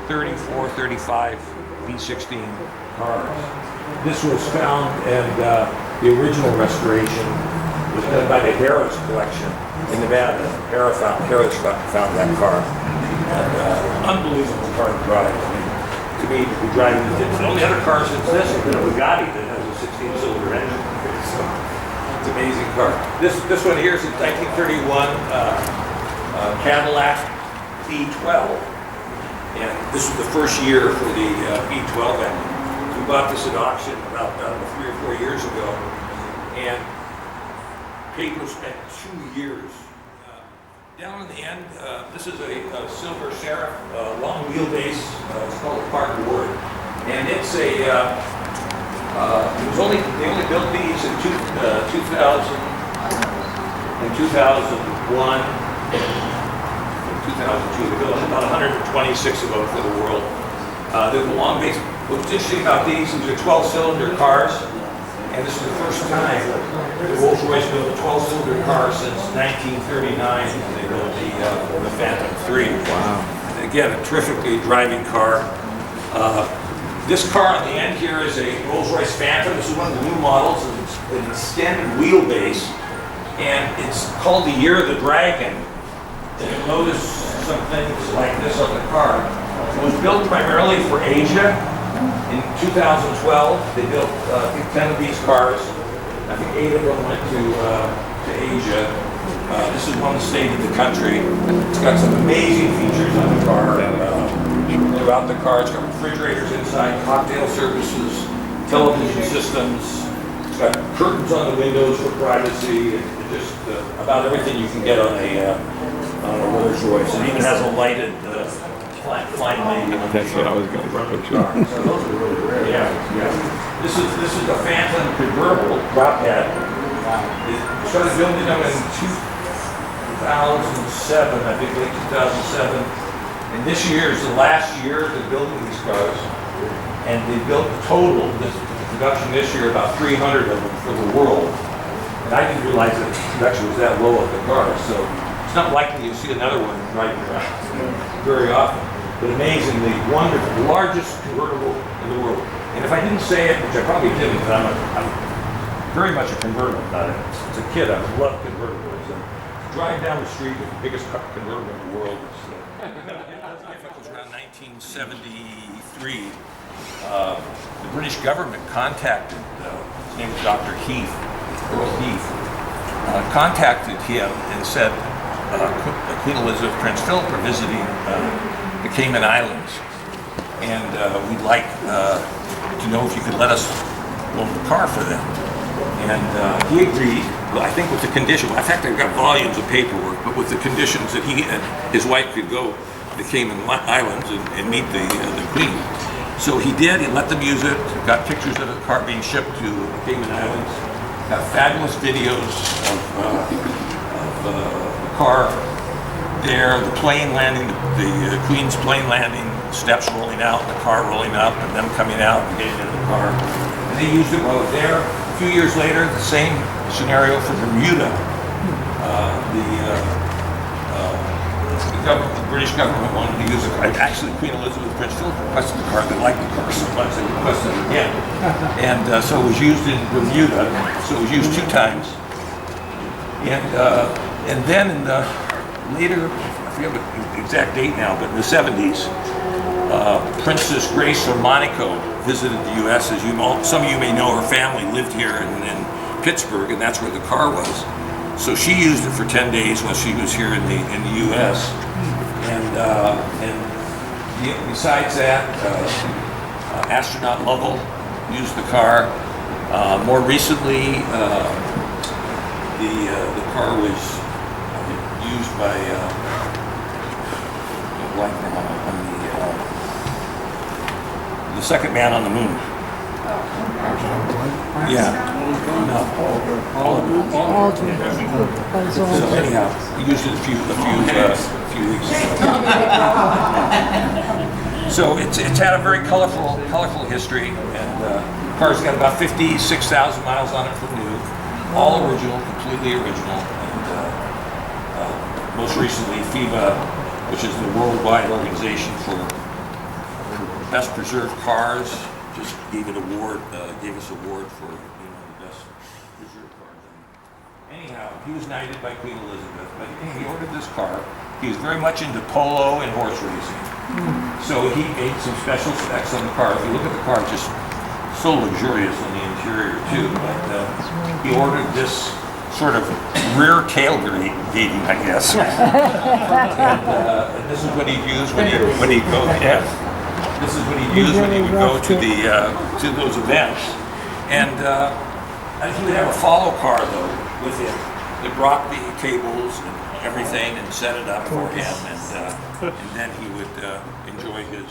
34, 35 V16 cars. This was found, and the original restoration was done by the Harris Collection in Nevada. Harris found that car. And, unbelievable car to drive. I mean, to me, to be driving the only other car since this has been a Bugatti that has a 16-cylinder engine. So it's an amazing car. This one here is a 1931 Cadillac V12, and this was the first year for the V12 engine. We bought this at auction about 3 or 4 years ago, and paper spent 2 years. Down in the end, this is a Silver Seraph long wheelbase. It's called a Park Ward, and it's a. They only built these in 2000, in 2001, in 2002. They built about 126 of them for the world. They're the long base. What's interesting about these are 12-cylinder cars. And this is the first time the Rolls-Royce built a 12-cylinder car since 1939 when they built the Phantom 3. Wow. Again, a terrifically driving car. This car on the end here is a Rolls-Royce Phantom. This is one of the new models. It's an extended wheelbase. And it's called the Year of the Dragon. And you'll notice some things like this on the car. It was built primarily for Asia. In 2012, they built, I think, 10 of these cars. I think 8 of them went to Asia. This is one that stayed in the country. It's got some amazing features on the car. Throughout the car, it's got refrigerators inside, cocktail services, television systems. It's got curtains on the windows for privacy. And just about everything you can get on a Rolls-Royce. It even has a lighted flying lane. That's what I was going to picture. So those are really rare. Yeah, yeah. This is the Phantom convertible prop head. They started building them in 2007, I think, late 2007. And this year is the last year of building these cars. And they built total, this production this year, about 300 of them for the world. And I didn't realize that the production was that low of the cars. So it's not likely you'll see another one driving around very often. But amazingly wonderful, the largest convertible in the world. And if I didn't say it, which I probably didn't, but I'm very much a convertible nut. As a kid, I loved convertibles. And driving down the street with the biggest convertible in the world was difficult. Around 1973, the British government contacted, his name was Dr. Heath, Earl Heath, contacted him and said, Queen Elizabeth, Prince Philip are visiting the Cayman Islands, and we'd like to know if you could let us loan the car for them. And he agreed, well, I think with the condition, in fact I've got volumes of paperwork, but with the conditions that he and his wife could go to the Cayman Islands and meet the Queen. So he did, he let them use it, got pictures of the car being shipped to the Cayman Islands, got fabulous videos of the car there, the plane landing, the Queen's plane landing, steps rolling out, the car rolling up, and them coming out and getting in the car. And they used it while it was there. A few years later, the same scenario for Bermuda. The British government wanted to use it. Actually, Queen Elizabeth, Prince Philip requested the car. They liked the car so much they requested it again. And so it was used in Bermuda. So it was used 2 times. And then in the later, I forget the exact date now, but in the 70s, Princess Grace of Monaco visited the U.S. As some of you may know, her family lived here in Pittsburgh, and that's where the car was. So she used it for 10 days while she was here in the U.S. And besides that, astronaut Lovell used the car. More recently, the car was used by the second man on the moon. Yeah. No. So anyhow, he used it a few weeks ago. So it's had a very colorful history, and the car's got about 56,000 miles on it from new, all original, completely original. And most recently, FIBA, which is the worldwide organization for best preserved cars, just gave us award for, the best preserved cars. Anyhow, he was knighted by Queen Elizabeth, but he ordered this car. He was very much into polo and horse racing. So he made some special specs on the car. If you look at the car, just so luxurious on the interior too. But he ordered this sort of rear tailgating, I guess. And this is what he'd use when he'd go. Yes, this is what he'd use when he would go to to those events. And he would have a follow car though with him that brought the cables and everything and set it up for him, and then he would enjoy his